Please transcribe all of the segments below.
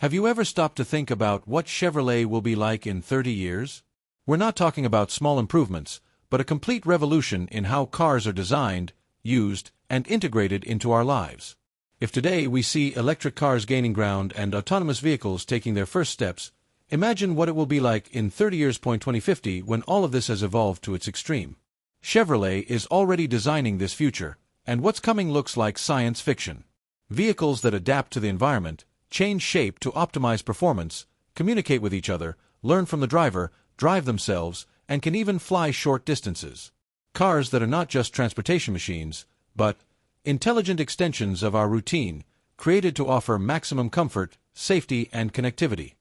Have you ever stopped to think about what Chevrolet will be like in 30 years? We're not talking about small improvements, but a complete revolution in how cars are designed, used, and integrated into our lives. If today we see electric cars gaining ground and autonomous vehicles taking their first steps, imagine what it will be like in 30 years. 2050 when all of this has evolved to its extreme. Chevrolet is already designing this future, and what's coming looks like science fiction. Vehicles that adapt to the environment, change shape to optimize performance, communicate with each other, learn from the driver, drive themselves, and can even fly short distances. Cars that are not just transportation machines, but intelligent extensions of our routine, created to offer maximum comfort, safety, and connectivity.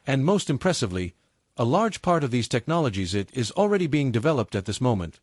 And most impressively, a large part of these technologies is already being developed at this moment,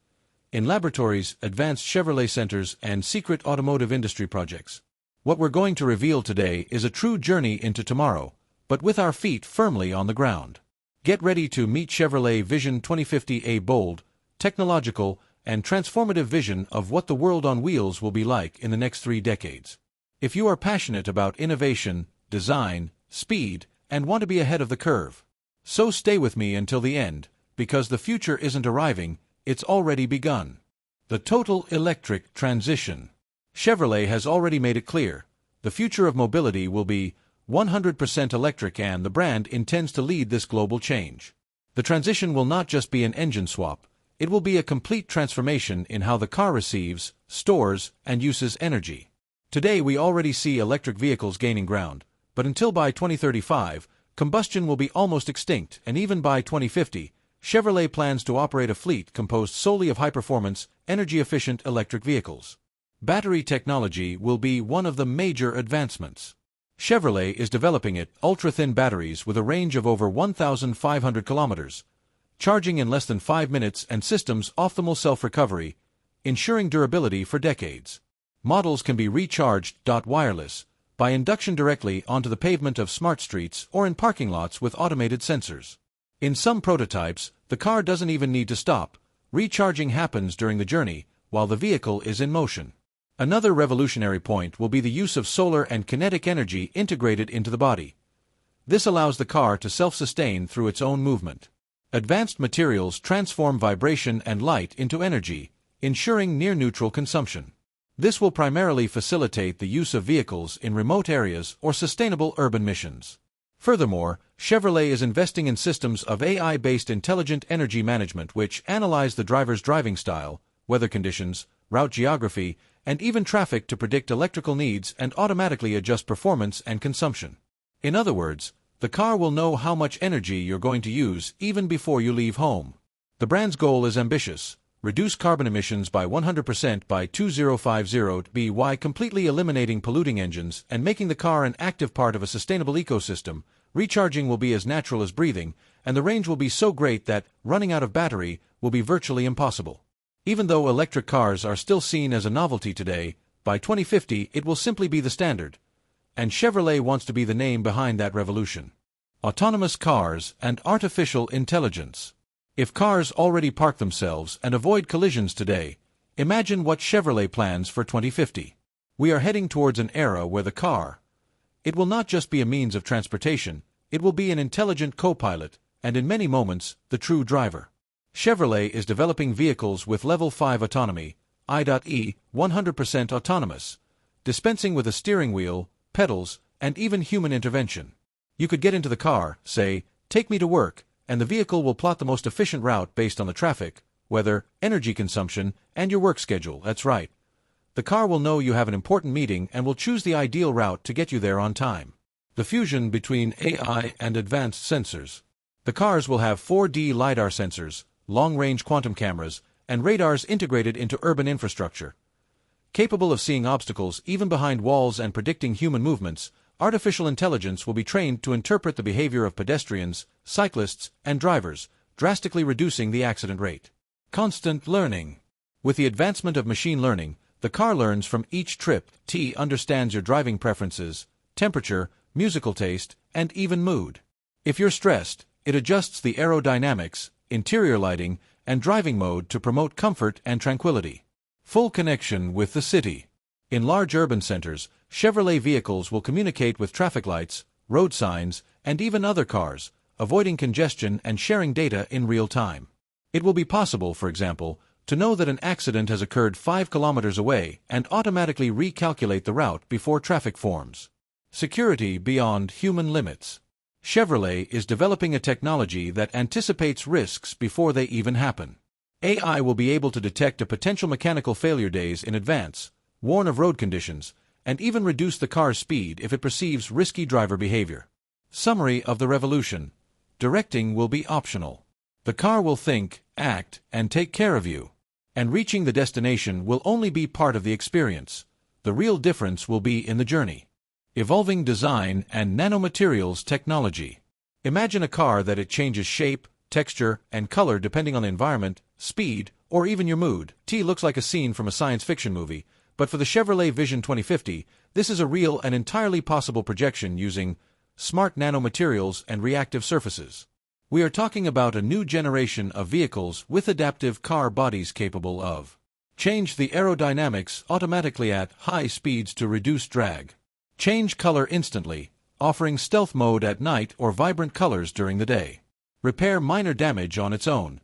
in laboratories, advanced Chevrolet centers, and secret automotive industry projects. What we're going to reveal today is a true journey into tomorrow, but with our feet firmly on the ground. Get ready to meet Chevrolet Vision 2050, a bold, technological, and transformative vision of what the world on wheels will be like in the next 3 decades. If you are passionate about innovation, design, speed, and want to be ahead of the curve, so stay with me until the end, because the future isn't arriving, it's already begun. The total electric transition. Chevrolet has already made it clear, the future of mobility will be 100% electric, and the brand intends to lead this global change. The transition will not just be an engine swap, it will be a complete transformation in how the car receives, stores, and uses energy. Today we already see electric vehicles gaining ground, but until by 2035, combustion will be almost extinct, and even by 2050, Chevrolet plans to operate a fleet composed solely of high-performance, energy-efficient electric vehicles. Battery technology will be one of the major advancements. Chevrolet is developing ultra-thin batteries with a range of over 1,500 kilometers, charging in less than 5 minutes, and systems optimal self-recovery, ensuring durability for decades. Models can be recharged wireless, by induction directly onto the pavement of smart streets or in parking lots with automated sensors. In some prototypes, the car doesn't even need to stop. Recharging happens during the journey, while the vehicle is in motion. Another revolutionary point will be the use of solar and kinetic energy integrated into the body. This allows the car to self-sustain through its own movement. Advanced materials transform vibration and light into energy, ensuring near-neutral consumption. This will primarily facilitate the use of vehicles in remote areas or sustainable urban missions. Furthermore, Chevrolet is investing in systems of AI-based intelligent energy management which analyze the driver's driving style, weather conditions, route geography, and even traffic to predict electrical needs and automatically adjust performance and consumption. In other words, the car will know how much energy you're going to use even before you leave home. The brand's goal is ambitious: reduce carbon emissions by 100% by 2050 by completely eliminating polluting engines and making the car an active part of a sustainable ecosystem. Recharging will be as natural as breathing, and the range will be so great that running out of battery will be virtually impossible. Even though electric cars are still seen as a novelty today, by 2050 it will simply be the standard. And Chevrolet wants to be the name behind that revolution. Autonomous cars and artificial intelligence. If cars already park themselves and avoid collisions today, imagine what Chevrolet plans for 2050. We are heading towards an era where the car, it will not just be a means of transportation, it will be an intelligent co-pilot, and in many moments, the true driver. Chevrolet is developing vehicles with Level 5 autonomy, I.E., 100% autonomous, dispensing with a steering wheel, pedals, and even human intervention. You could get into the car, say, "Take me to work," and the vehicle will plot the most efficient route based on the traffic, weather, energy consumption, and your work schedule. That's right. The car will know you have an important meeting and will choose the ideal route to get you there on time. The fusion between AI and advanced sensors. The cars will have 4D LiDAR sensors, long-range quantum cameras, and radars integrated into urban infrastructure. Capable of seeing obstacles even behind walls and predicting human movements, artificial intelligence will be trained to interpret the behavior of pedestrians, cyclists, and drivers, drastically reducing the accident rate. Constant learning. With the advancement of machine learning, the car learns from each trip. It understands your driving preferences, temperature, musical taste, and even mood. If you're stressed, it adjusts the aerodynamics, interior lighting, and driving mode to promote comfort and tranquility. Full connection with the city. In large urban centers, Chevrolet vehicles will communicate with traffic lights, road signs, and even other cars, avoiding congestion and sharing data in real time. It will be possible, for example, to know that an accident has occurred 5 kilometers away and automatically recalculate the route before traffic forms. Security beyond human limits. Chevrolet is developing a technology that anticipates risks before they even happen. AI will be able to detect a potential mechanical failure days in advance, warn of road conditions, and even reduce the car's speed if it perceives risky driver behavior. Summary of the revolution. Directing will be optional. The car will think, act, and take care of you. And reaching the destination will only be part of the experience. The real difference will be in the journey. Evolving design and nanomaterials technology. Imagine a car that it changes shape, texture, and color depending on the environment, speed, or even your mood. T looks like a scene from a science fiction movie, but for the Chevrolet Vision 2050, this is a real and entirely possible projection using smart nanomaterials and reactive surfaces. We are talking about a new generation of vehicles with adaptive car bodies capable of change the aerodynamics automatically at high speeds to reduce drag. Change color instantly, offering stealth mode at night or vibrant colors during the day. Repair minor damage on its own,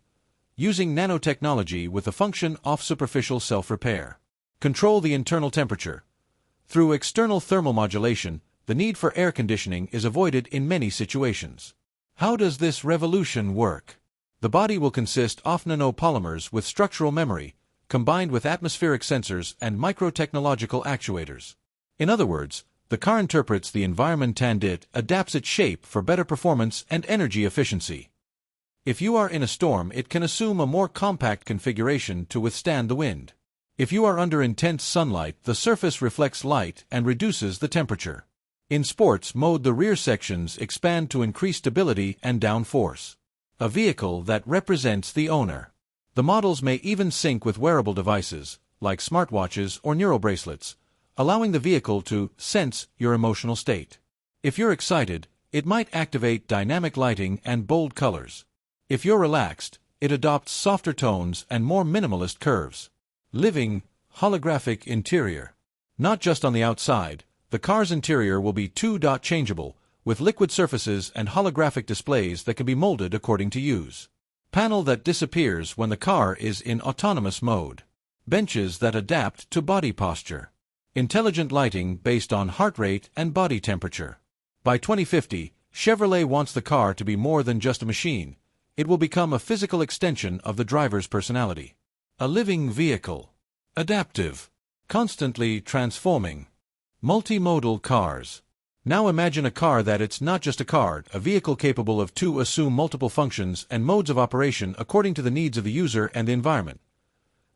using nanotechnology with the function of superficial self-repair. Control the internal temperature. Through external thermal modulation, the need for air conditioning is avoided in many situations. How does this revolution work? The body will consist of nanopolymers with structural memory, combined with atmospheric sensors and microtechnological actuators. In other words, the car interprets the environment and it adapts its shape for better performance and energy efficiency. If you are in a storm, it can assume a more compact configuration to withstand the wind. If you are under intense sunlight, the surface reflects light and reduces the temperature. In sports mode, the rear sections expand to increase stability and downforce. A vehicle that represents the owner. The models may even sync with wearable devices, like smartwatches or neurobracelets, allowing the vehicle to sense your emotional state. If you're excited, it might activate dynamic lighting and bold colors. If you're relaxed, it adopts softer tones and more minimalist curves. Living, holographic interior. Not just on the outside, the car's interior will be 2D changeable, with liquid surfaces and holographic displays that can be molded according to use. Panel that disappears when the car is in autonomous mode. Benches that adapt to body posture. Intelligent lighting based on heart rate and body temperature. By 2050, Chevrolet wants the car to be more than just a machine. It will become a physical extension of the driver's personality. A living vehicle. Adaptive. Constantly transforming. Multimodal cars. Now imagine a car that it's not just a car, a vehicle capable of to assume multiple functions and modes of operation according to the needs of the user and the environment.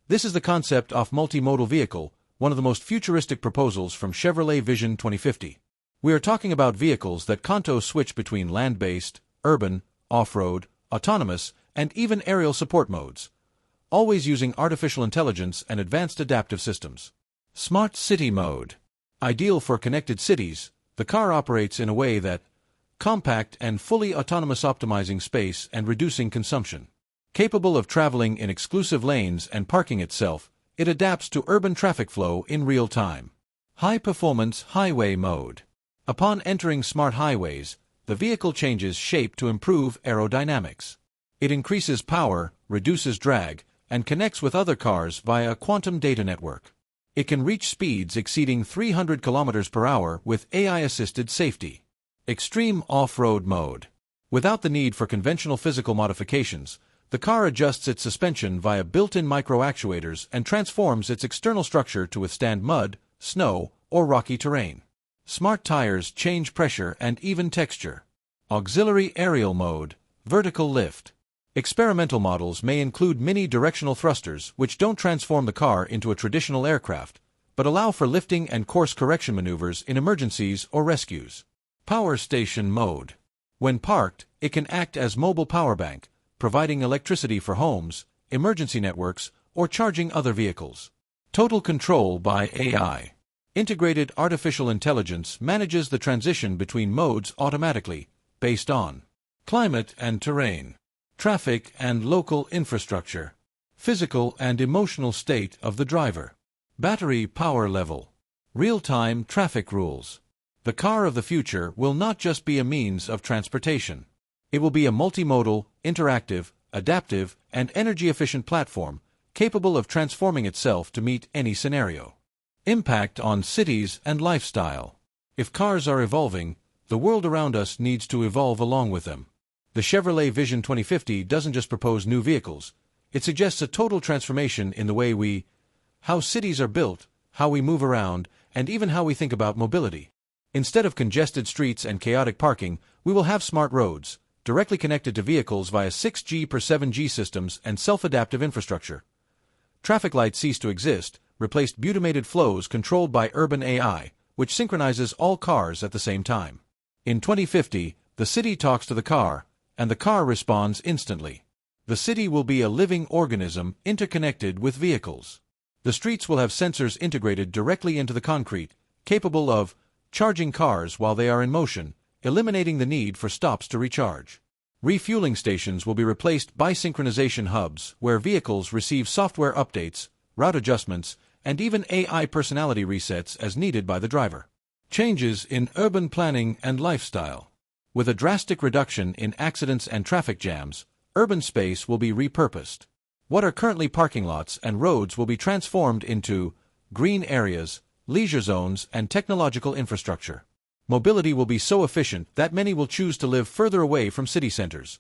This is the concept of multimodal vehicle, one of the most futuristic proposals from Chevrolet Vision 2050. We are talking about vehicles that can switch between land-based, urban, off-road, autonomous, and even aerial support modes, always using artificial intelligence and advanced adaptive systems. Smart City Mode. Ideal for connected cities, the car operates in a way that compact and fully autonomous, optimizing space and reducing consumption. Capable of traveling in exclusive lanes and parking itself, it adapts to urban traffic flow in real time. High-performance highway mode. Upon entering smart highways, the vehicle changes shape to improve aerodynamics. It increases power, reduces drag, and connects with other cars via a quantum data network. It can reach speeds exceeding 300 km per hour with AI-assisted safety. Extreme off-road mode. Without the need for conventional physical modifications, the car adjusts its suspension via built-in micro-actuators and transforms its external structure to withstand mud, snow, or rocky terrain. Smart tires change pressure and even texture. Auxiliary aerial mode, vertical lift. Experimental models may include mini-directional thrusters which don't transform the car into a traditional aircraft, but allow for lifting and course correction maneuvers in emergencies or rescues. Power station mode. When parked, it can act as mobile power bank, providing electricity for homes, emergency networks, or charging other vehicles. Total control by AI. Integrated artificial intelligence manages the transition between modes automatically, based on climate and terrain, traffic and local infrastructure, physical and emotional state of the driver, battery power level, real-time traffic rules. The car of the future will not just be a means of transportation. It will be a multimodal, interactive, adaptive, and energy-efficient platform capable of transforming itself to meet any scenario. Impact on cities and lifestyle. If cars are evolving, the world around us needs to evolve along with them. The Chevrolet Vision 2050 doesn't just propose new vehicles, it suggests a total transformation in the way how cities are built, how we move around, and even how we think about mobility. Instead of congested streets and chaotic parking, we will have smart roads, directly connected to vehicles via 6G per 7G systems and self-adaptive infrastructure. Traffic lights cease to exist, replaced automated flows controlled by urban AI, which synchronizes all cars at the same time. In 2050, the city talks to the car, and the car responds instantly. The city will be a living organism interconnected with vehicles. The streets will have sensors integrated directly into the concrete, capable of charging cars while they are in motion, eliminating the need for stops to recharge. Refueling stations will be replaced by synchronization hubs, where vehicles receive software updates, route adjustments, and even AI personality resets as needed by the driver. Changes in urban planning and lifestyle. With a drastic reduction in accidents and traffic jams, urban space will be repurposed. What are currently parking lots and roads will be transformed into green areas, leisure zones, and technological infrastructure. Mobility will be so efficient that many will choose to live further away from city centers.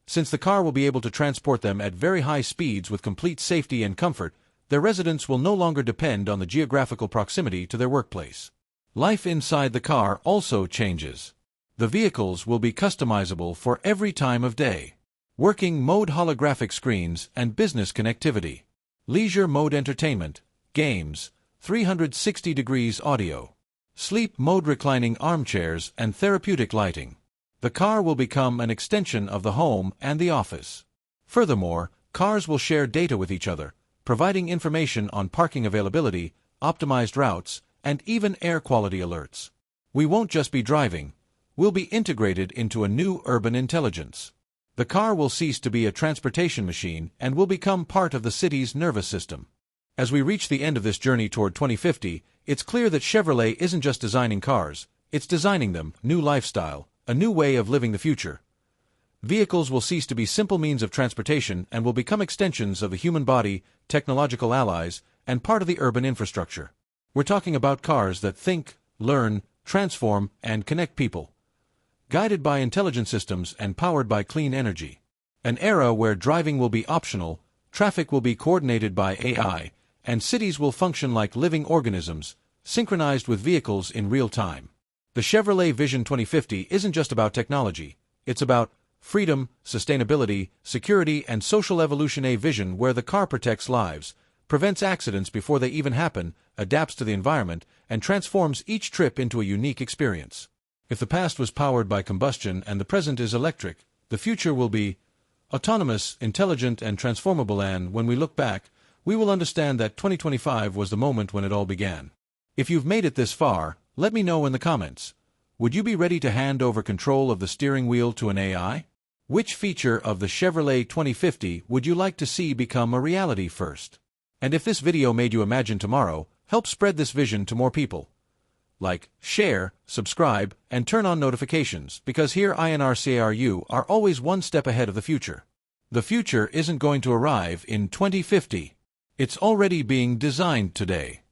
Since the car will be able to transport them at very high speeds with complete safety and comfort, their residence will no longer depend on the geographical proximity to their workplace. Life inside the car also changes. The vehicles will be customizable for every time of day. Working mode holographic screens and business connectivity. Leisure mode entertainment, games, 360 degrees audio. Sleep mode reclining armchairs and therapeutic lighting. The car will become an extension of the home and the office. Furthermore, cars will share data with each other, providing information on parking availability, optimized routes, and even air quality alerts. We won't just be driving, we'll be integrated into a new urban intelligence. The car will cease to be a transportation machine and will become part of the city's nervous system. As we reach the end of this journey toward 2050, it's clear that Chevrolet isn't just designing cars, it's designing them, new lifestyle, a new way of living the future. Vehicles will cease to be simple means of transportation and will become extensions of the human body, technological allies, and part of the urban infrastructure. We're talking about cars that think, learn, transform, and connect people. Guided by intelligent systems and powered by clean energy. An era where driving will be optional, traffic will be coordinated by AI, and cities will function like living organisms, synchronized with vehicles in real time. The Chevrolet Vision 2050 isn't just about technology, it's about freedom, sustainability, security, and social evolution. A vision where the car protects lives, prevents accidents before they even happen, adapts to the environment, and transforms each trip into a unique experience. If the past was powered by combustion and the present is electric, the future will be autonomous, intelligent, and transformable, and when we look back, we will understand that 2025 was the moment when it all began. If you've made it this far, let me know in the comments. Would you be ready to hand over control of the steering wheel to an AI? Which feature of the Chevrolet 2050 would you like to see become a reality first? And if this video made you imagine tomorrow, help spread this vision to more people. Like, share, subscribe, and turn on notifications, because here AIand are always one step ahead of the future. The future isn't going to arrive in 2050. It's already being designed today.